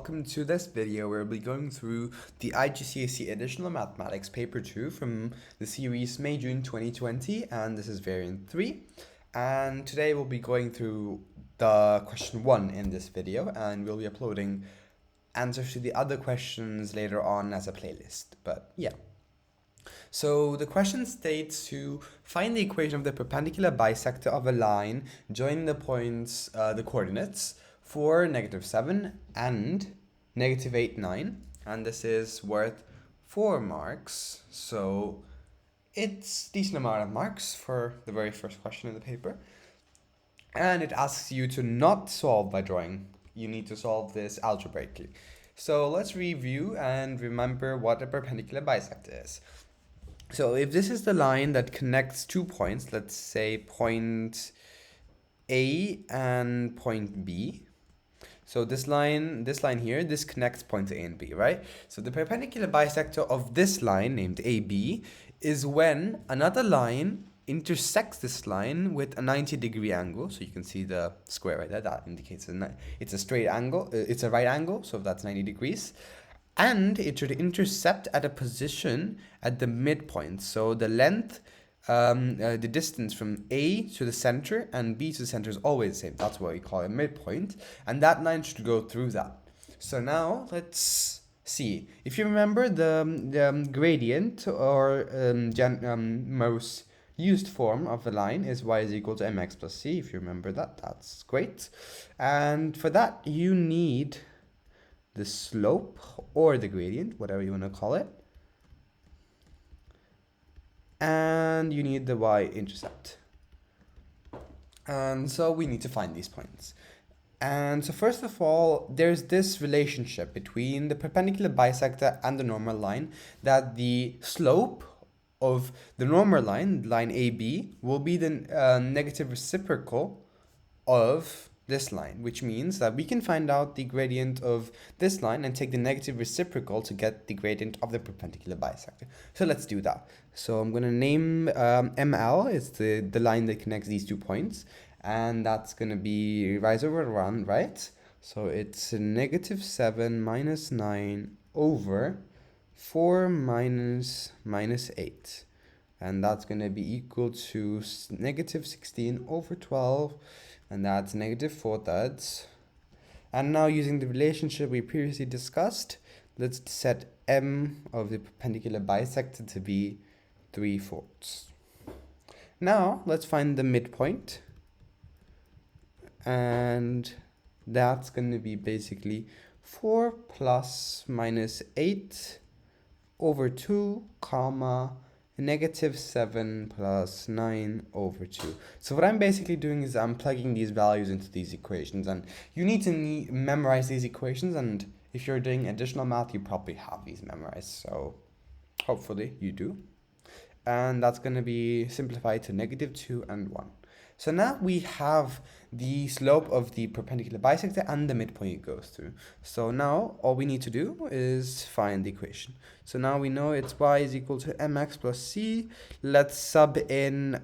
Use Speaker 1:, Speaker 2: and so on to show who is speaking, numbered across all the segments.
Speaker 1: welcome to this video where we'll be going through the IGCSE Additional Mathematics Paper 2 from the series May-June 2020, and this is variant 3. And today we'll be going through the question 1 in this video, and we'll be uploading answers to the other questions later on as a playlist, but yeah. So the question states to find the equation of the perpendicular bisector of a line joining the points, the coordinates, for -7 and -8, 9, and this is worth 4 marks, so it's a decent amount of marks for the very first question in the paper. And it asks you to not solve by drawing. You need to solve this algebraically. So let's review and remember what a perpendicular bisector is. So if this is the line that connects 2 points, let's say point A and point B. So this line here, this connects point A and B, right? So the perpendicular bisector of this line, named AB, is when another line intersects this line with a 90-degree angle. So you can see the square right there, that indicates it's a straight angle, it's a right angle, so that's 90 degrees. And it should intercept at a position at the midpoint. So the length, the distance from A to the center and B to the center is always the same. That's what we call a midpoint. And that line should go through that. So now let's see. If you remember, the gradient or most used form of the line is y is equal to mx plus c. If you remember that, that's great. And for that, you need the slope or the gradient, whatever you want to call it, and you need the y-intercept. And so we need to find these points. And so first of all, there's this relationship between the perpendicular bisector and the normal line, that the slope of the normal line AB, will be the negative reciprocal of this line, which means that we can find out the gradient of this line and take the negative reciprocal to get the gradient of the perpendicular bisector. So let's do that. So I'm going to name ML is the line that connects these 2 points, and that's going to be rise over run, right? So it's -7 minus 9 over 4 minus -8, and that's going to be equal to -16 over 12, and that's -4/3. And now, using the relationship we previously discussed, let's set m of the perpendicular bisector to be 3/4. Now let's find the midpoint, and that's going to be basically 4 plus -8 over 2, comma, -7 plus 9 over 2. So what I'm basically doing is I'm plugging these values into these equations, and you need to memorize these equations, and if you're doing additional math, you probably have these memorized, so hopefully you do. And that's going to be simplified to -2 and 1. So now we have the slope of the perpendicular bisector and the midpoint it goes through. So now all we need to do is find the equation. So now we know it's y is equal to mx plus c. Let's sub in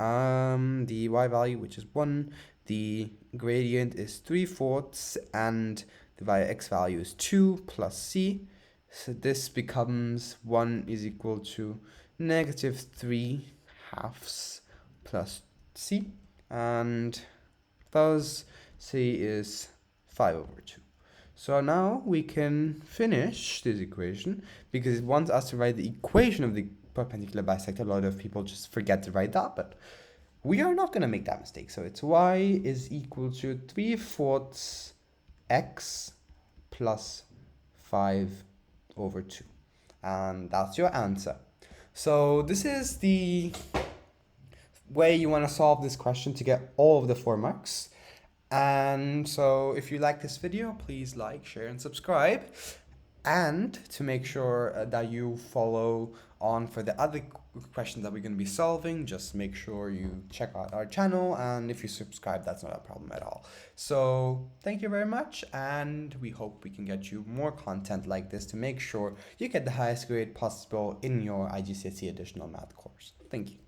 Speaker 1: the y value, which is 1. The gradient is 3/4, and the x value is 2 plus c. So this becomes 1 is equal to -3/2 plus c. And thus c is 5 over 2. So now we can finish this equation, because it wants us to write the equation of the perpendicular bisector. A lot of people just forget to write that, but we are not going to make that mistake. So it's y is equal to 3/4 x plus 5 over 2. And that's your answer. So this is the way you want to solve this question to get all of the 4 marks. And so if you like this video, please like, share, and subscribe. And to make sure that you follow on for the other questions that we're going to be solving, just make sure you check out our channel, and if you subscribe, that's not a problem at all. So thank you very much, and we hope we can get you more content like this to make sure you get the highest grade possible in your IGCSE additional math course. Thank you.